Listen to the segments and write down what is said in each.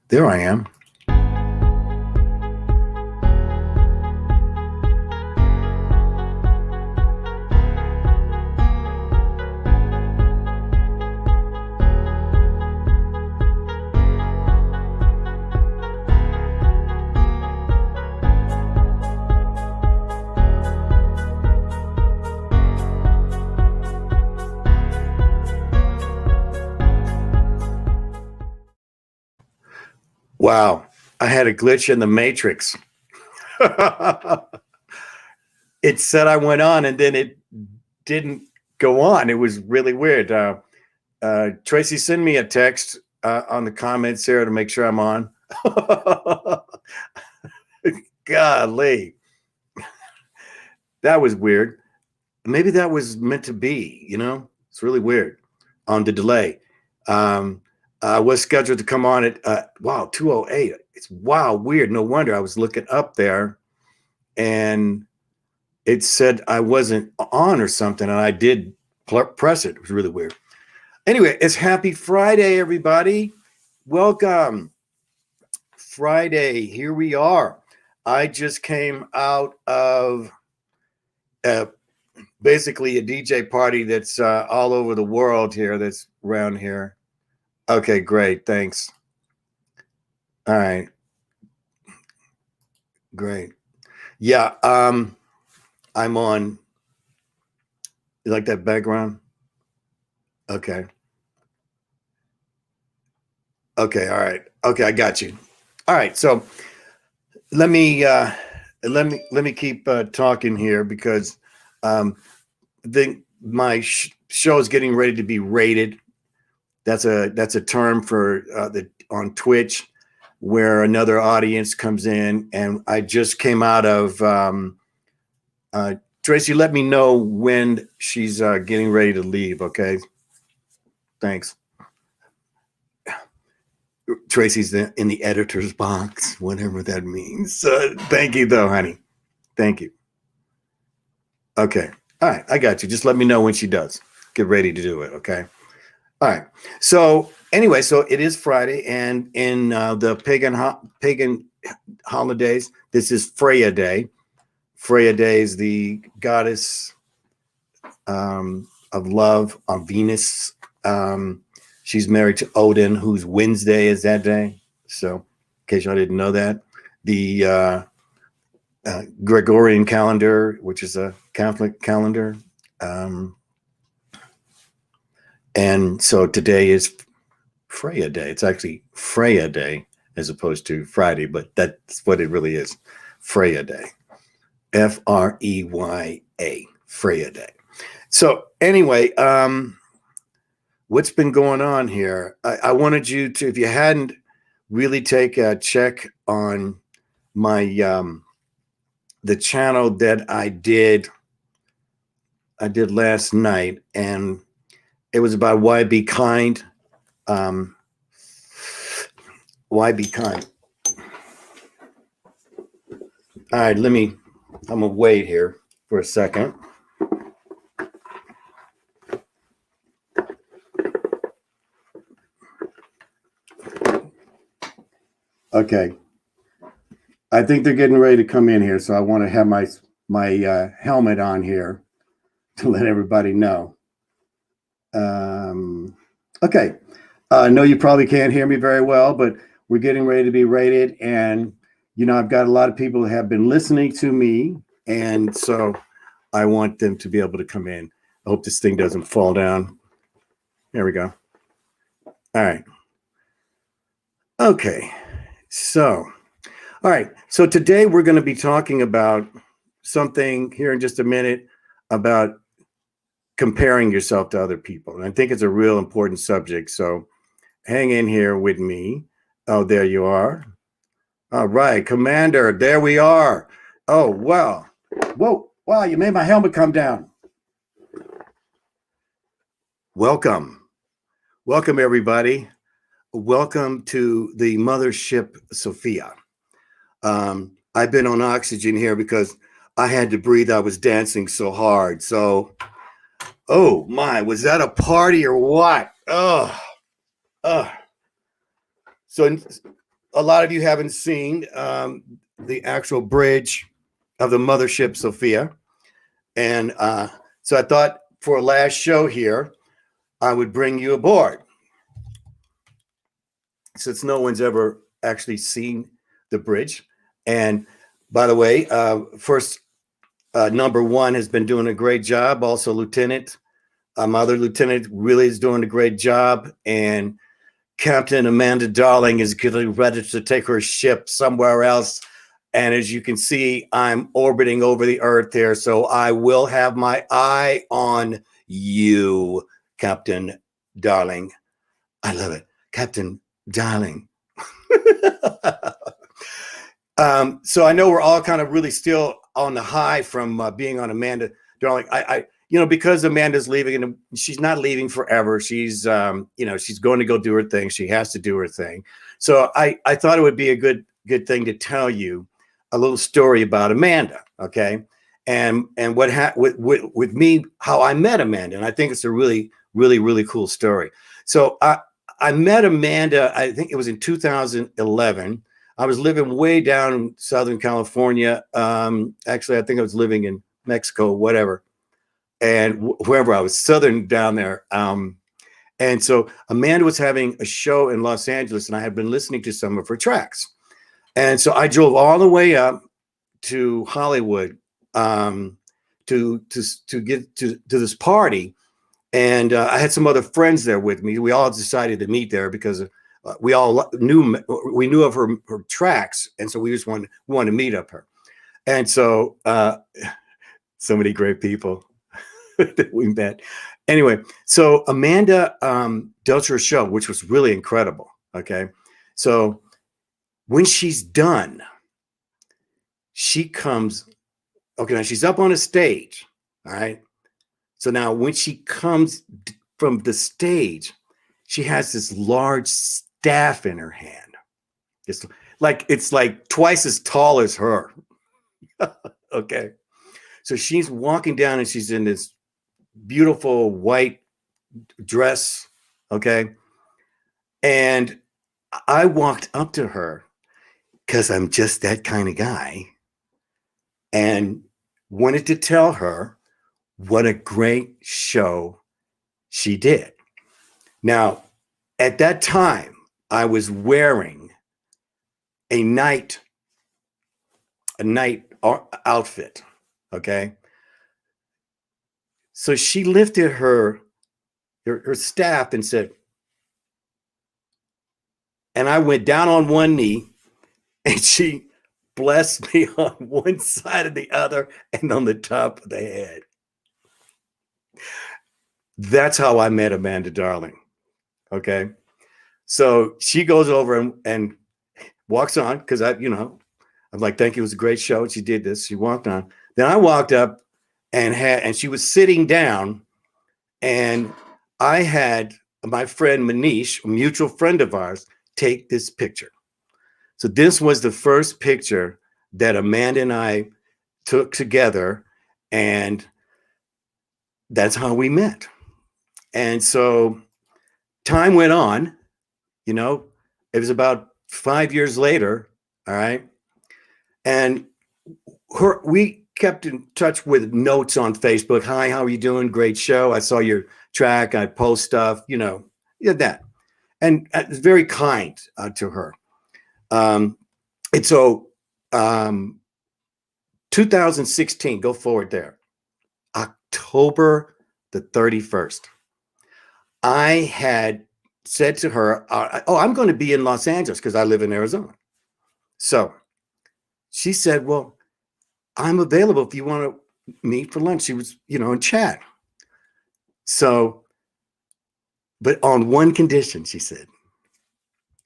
There I am. Wow, I had a glitch in the matrix. It said I went on and then it didn't go on. It was really weird. Tracy, send me a text on the comments here to make sure I'm on. Golly, that was weird. Maybe that was meant to be, it's really weird on the delay. Was scheduled to come on at 2:08. It's weird. No wonder. I was looking up there and it said I wasn't on or something, and I did press it. It was really weird. Anyway, it's Happy Friday, everybody. Welcome. Friday, here we are. I just came out of basically a DJ party that's all over the world here, that's around here. Okay, great. Thanks. All right. Great. Yeah. I'm on. You like that background? Okay. Okay. All right. Okay. I got you. All right. So let me keep talking here because my show is getting ready to be rated. That's a term for on Twitch, where another audience comes in, and I just came out of Tracy. Let me know when she's getting ready to leave. Okay, thanks. Tracy's in the editor's box, whatever that means. Thank you, though, honey. Thank you. Okay, all right, I got you. Just let me know when she does. Get ready to do it. Okay. All right. So anyway, so it is Friday, and in the pagan holidays, this is Freya Day. Freya Day is the goddess of love on Venus. She's married to Odin, whose Wednesday is that day. So, in case y'all didn't know that, the Gregorian calendar, which is a Catholic calendar. And so today is Freya Day. It's actually Freya Day as opposed to Friday, but that's what it really is. Freya Day. Freya, Freya Day. So anyway, what's been going on here? I wanted you to, if you hadn't, really take a check on my the channel that I did last night, and it was about why be kind. Why be kind? All right, I'm gonna wait here for a second. Okay. I think they're getting ready to come in here, so I want to have my helmet on here to let everybody know. Okay. I know you probably can't hear me very well, but we're getting ready to be rated. And, I've got a lot of people who have been listening to me. And so I want them to be able to come in. I hope this thing doesn't fall down. There we go. All right. Okay. So, all right. So today we're going to be talking about something here in just a minute about comparing yourself to other people. And I think it's a real important subject. So hang in here with me. Oh, there you are. All right, Commander, there we are. Oh, wow. Whoa, wow, you made my helmet come down. Welcome. Welcome, everybody. Welcome to the mothership, Sophia. I've been on oxygen here because I had to breathe. I was dancing so hard. So, oh my, was that a party or what? So a lot of you haven't seen the actual bridge of the mothership Sophia. And so I thought for a last show here, I would bring you aboard. Since no one's ever actually seen the bridge. And by the way, first, number one has been doing a great job. Also, Lieutenant, my other lieutenant really is doing a great job. And Captain Amanda Darling is getting ready to take her ship somewhere else. And as you can see, I'm orbiting over the Earth here. So I will have my eye on you, Captain Darling. I love it. Captain Darling. So I know we're all kind of really still on the high from being on Amanda Darling. Because Amanda's leaving, and she's not leaving forever. She's, she's going to go do her thing. She has to do her thing. So I thought it would be a good thing to tell you a little story about Amanda. Okay. And what with me, how I met Amanda. And I think it's a really, really, really cool story. So I met Amanda, I think it was in 2011. I was living way down in Southern California. Actually, I think I was living in Mexico, whatever. And wherever I was, Southern down there. And so Amanda was having a show in Los Angeles, and I had been listening to some of her tracks. And so I drove all the way up to Hollywood to get to this party. And I had some other friends there with me. We all decided to meet there because we all knew of her tracks, and so we just wanted to meet up her. And so so many great people that we met. Anyway, so Amanda does her show, which was really incredible. Okay, so when she's done, she comes. Okay, now she's up on a stage. All right. So now when she comes from the stage, she has this large staff in her hand. It's like twice as tall as her. Okay. So she's walking down and she's in this beautiful white dress. Okay. And I walked up to her because I'm just that kind of guy and wanted to tell her what a great show she did. Now, at that time, I was wearing a night outfit, okay? So she lifted her staff and said, and I went down on one knee, and she blessed me on one side and the other and on the top of the head. That's how I met Amanda Darling. Okay. So she goes over and walks on because I'm like, thank you. It was a great show. She did this. She walked on. Then I walked up and she was sitting down, and I had my friend Manish, a mutual friend of ours, take this picture. So this was the first picture that Amanda and I took together, and that's how we met. And so time went on, it was about 5 years later. All right. And we kept in touch with notes on Facebook. Hi, how are you doing? Great show. I saw your track. I post stuff, that. And it was very kind to her. And so 2016, go forward there, October the 31st. I had said to her, I'm going to be in Los Angeles because I live in Arizona. So she said, well, I'm available if you want to meet for lunch. She was, and chat. So, but on one condition, she said,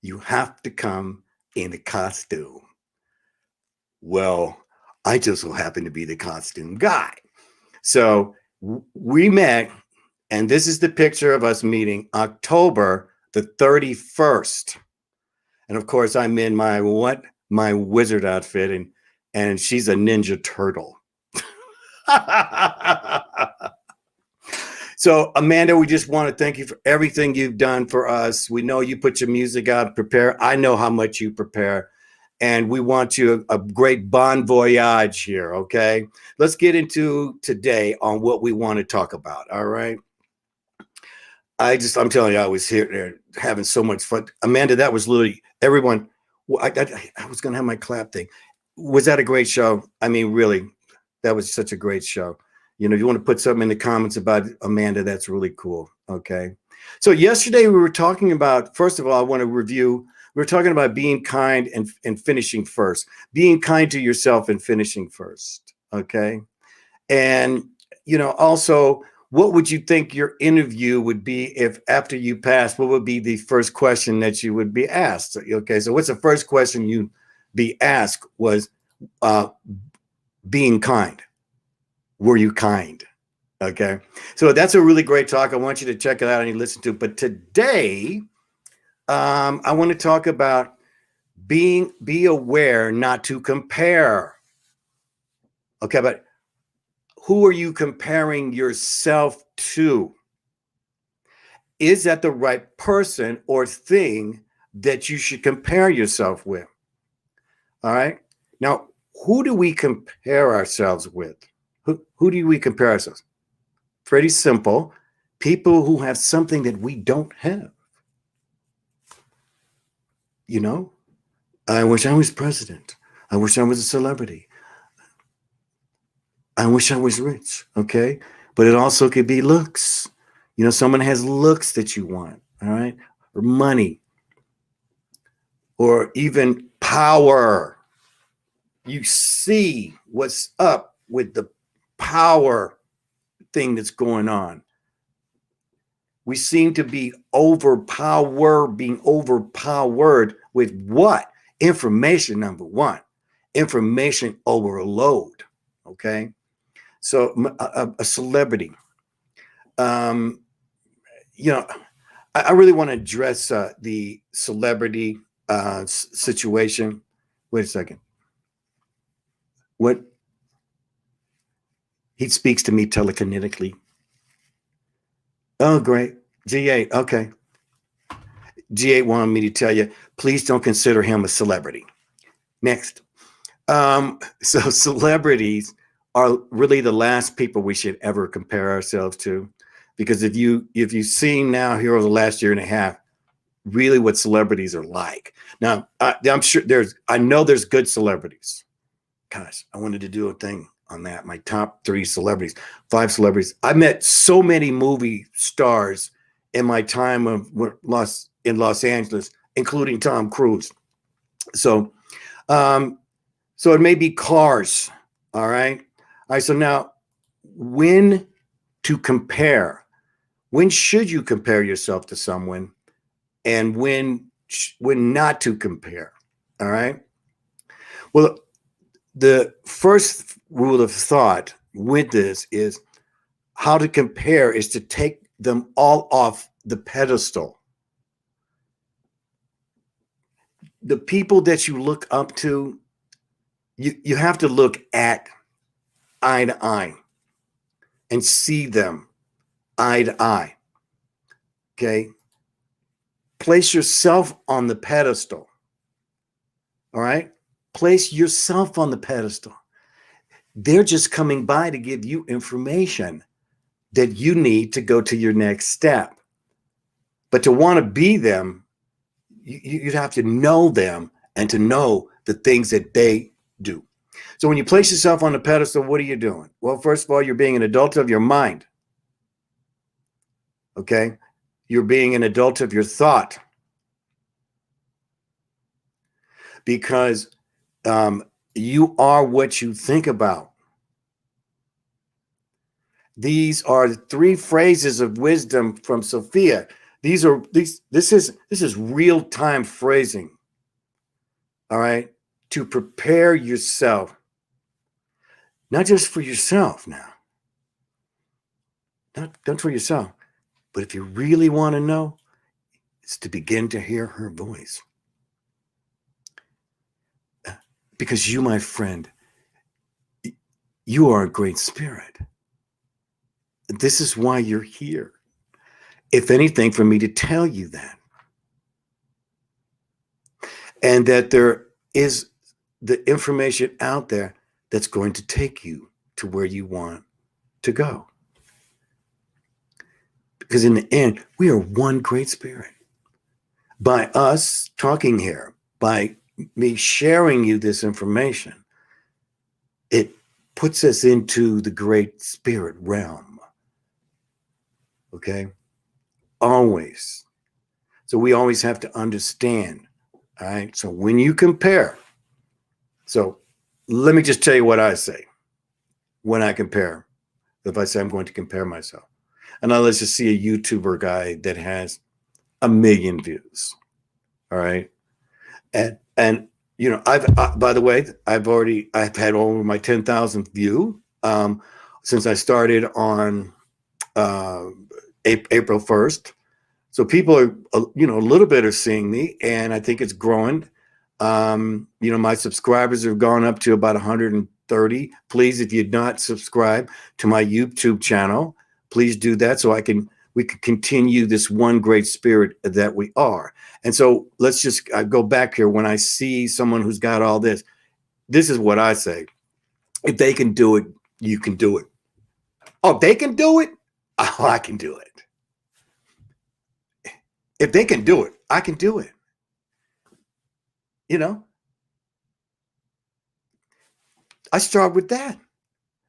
you have to come in a costume. Well, I just so happen to be the costume guy. So we met. And this is the picture of us meeting October the 31st. And of course, I'm in my wizard outfit, and she's a Ninja Turtle. So, Amanda, we just want to thank you for everything you've done for us. We know you put your music out, prepare. I know how much you prepare, and we want you a great bon voyage here. Okay, let's get into today on what we want to talk about. All right. I'm telling you, I was here there having so much fun. Amanda, that was literally everyone. I was going to have my clap thing. Was that a great show? I mean, really, that was such a great show. You know, if you want to put something in the comments about Amanda, that's really cool. Okay. So yesterday we were talking about, first of all, I want to review. We were talking about being kind and finishing first, being kind to yourself and finishing first. Okay. And, you know, also, what would you think your interview would be if after you passed, what would be the first question that you would be asked? Okay. So what's the first question you'd be asked was being kind. Were you kind? Okay. So that's a really great talk. I want you to check it out and you listen to it. But today, I want to talk about be aware not to compare. Okay. But who are you comparing yourself to? Is that the right person or thing that you should compare yourself with? All right. Now, who do we compare ourselves with? Who do we compare ourselves? Pretty simple. People who have something that we don't have. You know, I wish I was president. I wish I was a celebrity. I wish I was rich. Okay. But it also could be looks. You know, someone has looks that you want. All right. Or money. Or even power. You see what's up with the power thing that's going on. We seem to be being overpowered with what? Information, number one. Information overload. Okay. So a celebrity. You know, I really want to address the celebrity situation. Wait a second. What? He speaks to me telekinetically. Oh, great. G8. Okay. G8 wanted me to tell you, please don't consider him a celebrity. Next. So celebrities are really the last people we should ever compare ourselves to. Because if you've seen now here over the last year and a half, really what celebrities are like. Now, I'm sure I know there's good celebrities. Gosh, I wanted to do a thing on that. My top 5 celebrities. I met so many movie stars in my time in Los Angeles, including Tom Cruise. So it may be cars. All right. All right. So now, when to compare? When should you compare yourself to someone, and when not to compare? All right. Well, the first rule of thought with this is how to compare is to take them all off the pedestal. The people that you look up to, you have to look at eye to eye and see them eye to eye. Okay. Place yourself on the pedestal. All right. Place yourself on the pedestal. They're just coming by to give you information that you need to go to your next step. But to want to be them, you'd have to know them and to know the things that they do. So when you place yourself on the pedestal, what are you doing? Well, first of all, you're being an adult of your mind. Okay? You're being an adult of your thought. Because you are what you think about. These are 3 phrases of wisdom from Sophia. This is real-time phrasing. All right? To prepare yourself. Not just for yourself now. Not for yourself. But if you really want to know, it's to begin to hear her voice. Because you, my friend, you are a great spirit. This is why you're here. If anything, for me to tell you that. And that there is the information out there that's going to take you to where you want to go. Because in the end, we are one great spirit. By us talking here, by me sharing you this information, it puts us into the great spirit realm. Okay? Always. So we always have to understand. All right? So when you compare, so let me just tell you what I say when I compare. If I say I'm going to compare myself. And now let's just see a YouTuber guy that has 1 million views. All right. And you know, by the way, I've had over my 10,000th view since I started on April 1st. So people are, you know, a little bit are seeing me, and I think it's growing. You know, my subscribers have gone up to about 130. Please, if you're not subscribed to my YouTube channel, please do that so we can continue this one great spirit that we are. And so let's just go back here. When I see someone who's got all this is what I say. If they can do it, you can do it. Oh, they can do it? Oh, I can do it. If they can do it, I can do it. You know? I start with that.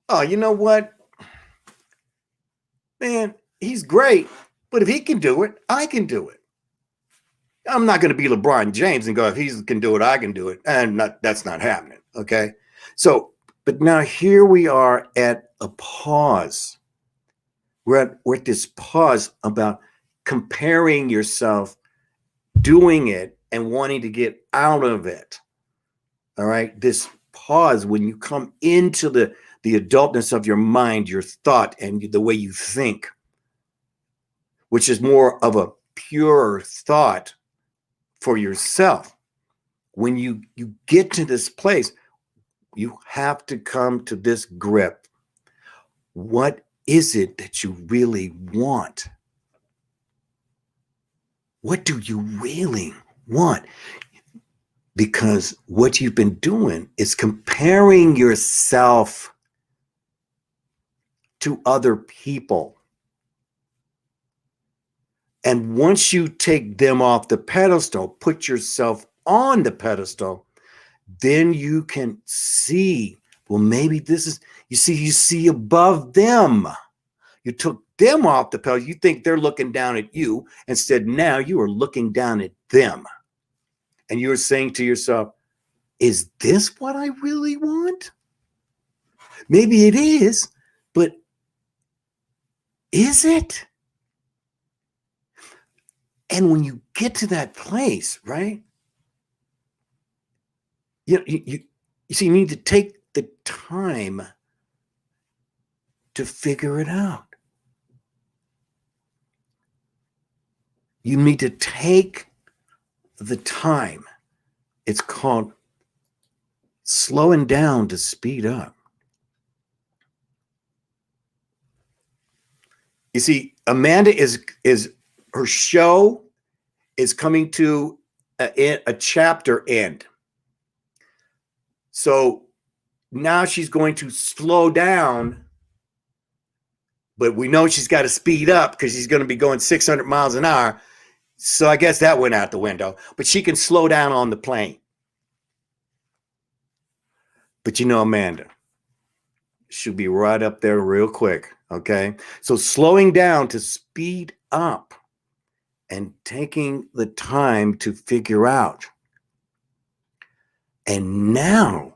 Oh, you know what? Man, he's great. But if he can do it, I can do it. I'm not going to be LeBron James and go, if he can do it, I can do it. And that's not happening. Okay. So, but now here we are at a pause. We're at this pause about comparing yourself, doing it, and wanting to get out of it. All right. This pause when you come into the adultness of your mind, your thought, and the way you think, which is more of a pure thought for yourself. When you get to this place, you have to come to this grip. What is it that you really want? What do you really want? Because what you've been doing is comparing yourself to other people. And once you take them off the pedestal, put yourself on the pedestal, then you can see, well, maybe this is, you see above them. You took them off the pedestal. You think they're looking down at you. Instead, now you are looking down at them. And you're saying to yourself, is this what I really want? Maybe it is, but is it? And when you get to that place, right? You see, you need to take the time to figure it out. You need to take the time. It's called slowing down to speed up. You see, Amanda is her show is coming to a chapter end. So now she's going to slow down, but we know she's got to speed up because she's going to be going 600 miles an hour. So I guess that went out the window, but she can slow down on the plane. But you know, Amanda, she'll be right up there real quick. Okay. So slowing down to speed up and taking the time to figure out. And now,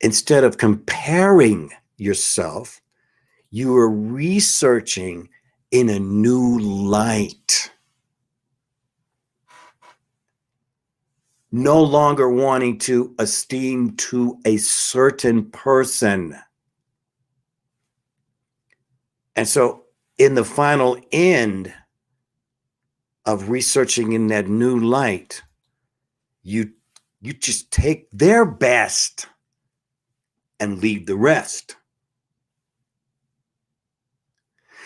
instead of comparing yourself, you are researching in a new light. No longer wanting to esteem to a certain person. And so in the final end of researching in that new light, you just take their best and leave the rest.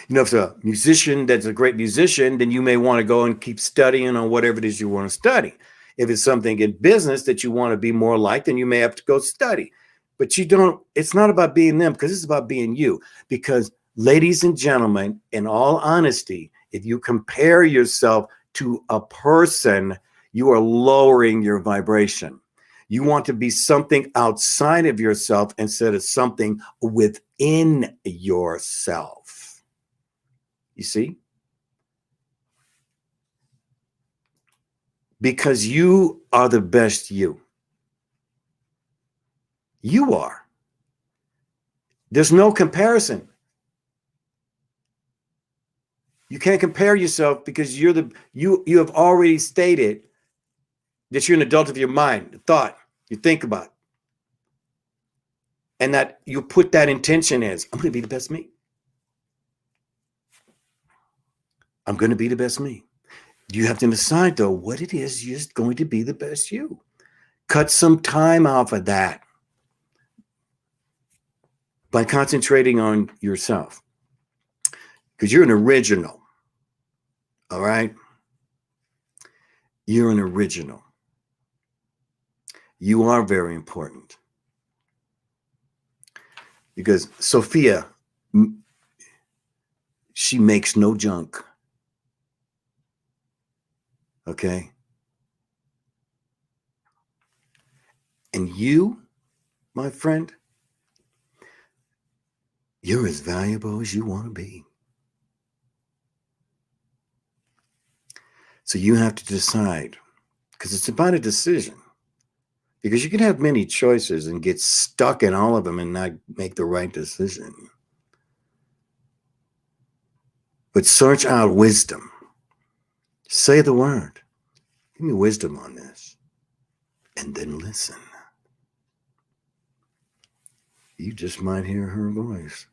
You know, if it's a musician that's a great musician, then you may want to go and keep studying on whatever it is you want to study. If it's something in business that you want to be more like, then you may have to go study. But you don't, it's not about being them, because it's about being you. Because, ladies and gentlemen, in all honesty, if you compare yourself to a person, you are lowering your vibration. You want to be something outside of yourself instead of something within yourself. You see? Because you are the best you. You are. There's no comparison. You can't compare yourself because you have already stated that you're an adult of your mind, thought, you think about. And that you put that intention as, I'm going to be the best me. I'm going to be the best me. You have to decide, though, what it is you're going to be the best you. Cut some time off of that by concentrating on yourself. Because you're an original. All right? You're an original. You are very important. Because Sophia, she makes no junk. Okay? And you, my friend, you're as valuable as you want to be. So you have to decide, because it's about a decision. Because you can have many choices and get stuck in all of them and not make the right decision. But search out wisdom. Say the word. Give me wisdom on this. And then listen. You just might hear her voice.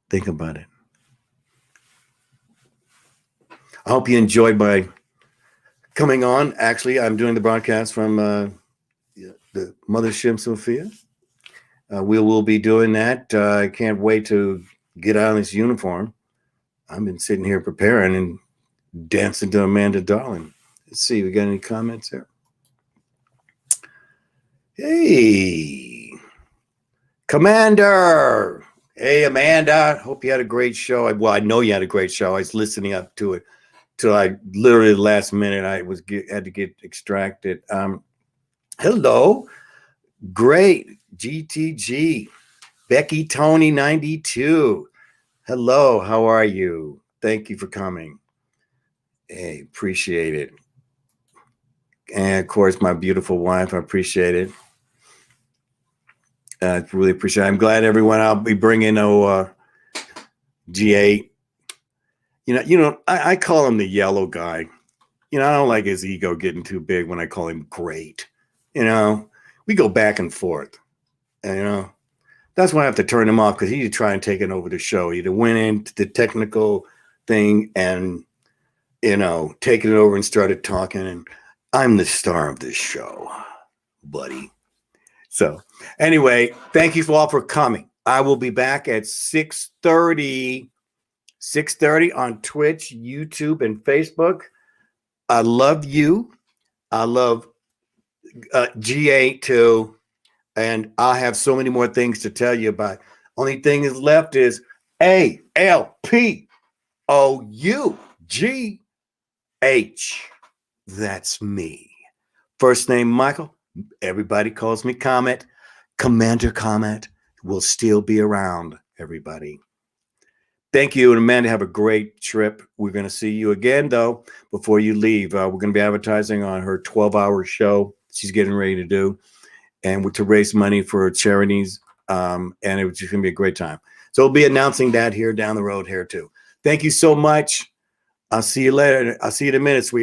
Think about it. I hope you enjoyed my coming on. Actually, I'm doing the broadcast from the Mothership Sophia. We will be doing that. I can't wait to get out of this uniform. I've been sitting here preparing and dancing to Amanda Darling. Let's see, we got any comments there? Hey, Commander. Hey, Amanda. Hope you had a great show. Well, I know you had a great show. I was listening up to it till I literally the last minute I had to get extracted. Hello. Great. GTG. Becky Tony 92. Hello. How are you? Thank you for coming. Hey, appreciate it. And of course, my beautiful wife, I appreciate it. I really appreciate it. I'm glad everyone. I'll be bringing G8. You know, I call him the yellow guy. You know, I don't like his ego getting too big when I call him great. You know, we go back and forth. And, you know, that's why I have to turn him off, because he'd try and take it over the show. He'd went into the technical thing and, you know, taking it over and started talking. And I'm the star of this show, buddy. So anyway, thank you all for coming. I will be back at 6:30 on Twitch, YouTube, and Facebook. I love you. I love G8 too. And I have so many more things to tell you about. Only thing is left is ALPOUGH. That's me. First name Michael. Everybody calls me Comet. Commander Comet will still be around, everybody. Thank you, and Amanda, have a great trip. We're going to see you again, though, before you leave. We're going to be advertising on her 12-hour show she's getting ready to do, and to raise money for charities, and it's just going to be a great time. So we'll be announcing that here down the road here, too. Thank you so much. I'll see you later. I'll see you in a minute, sweetie.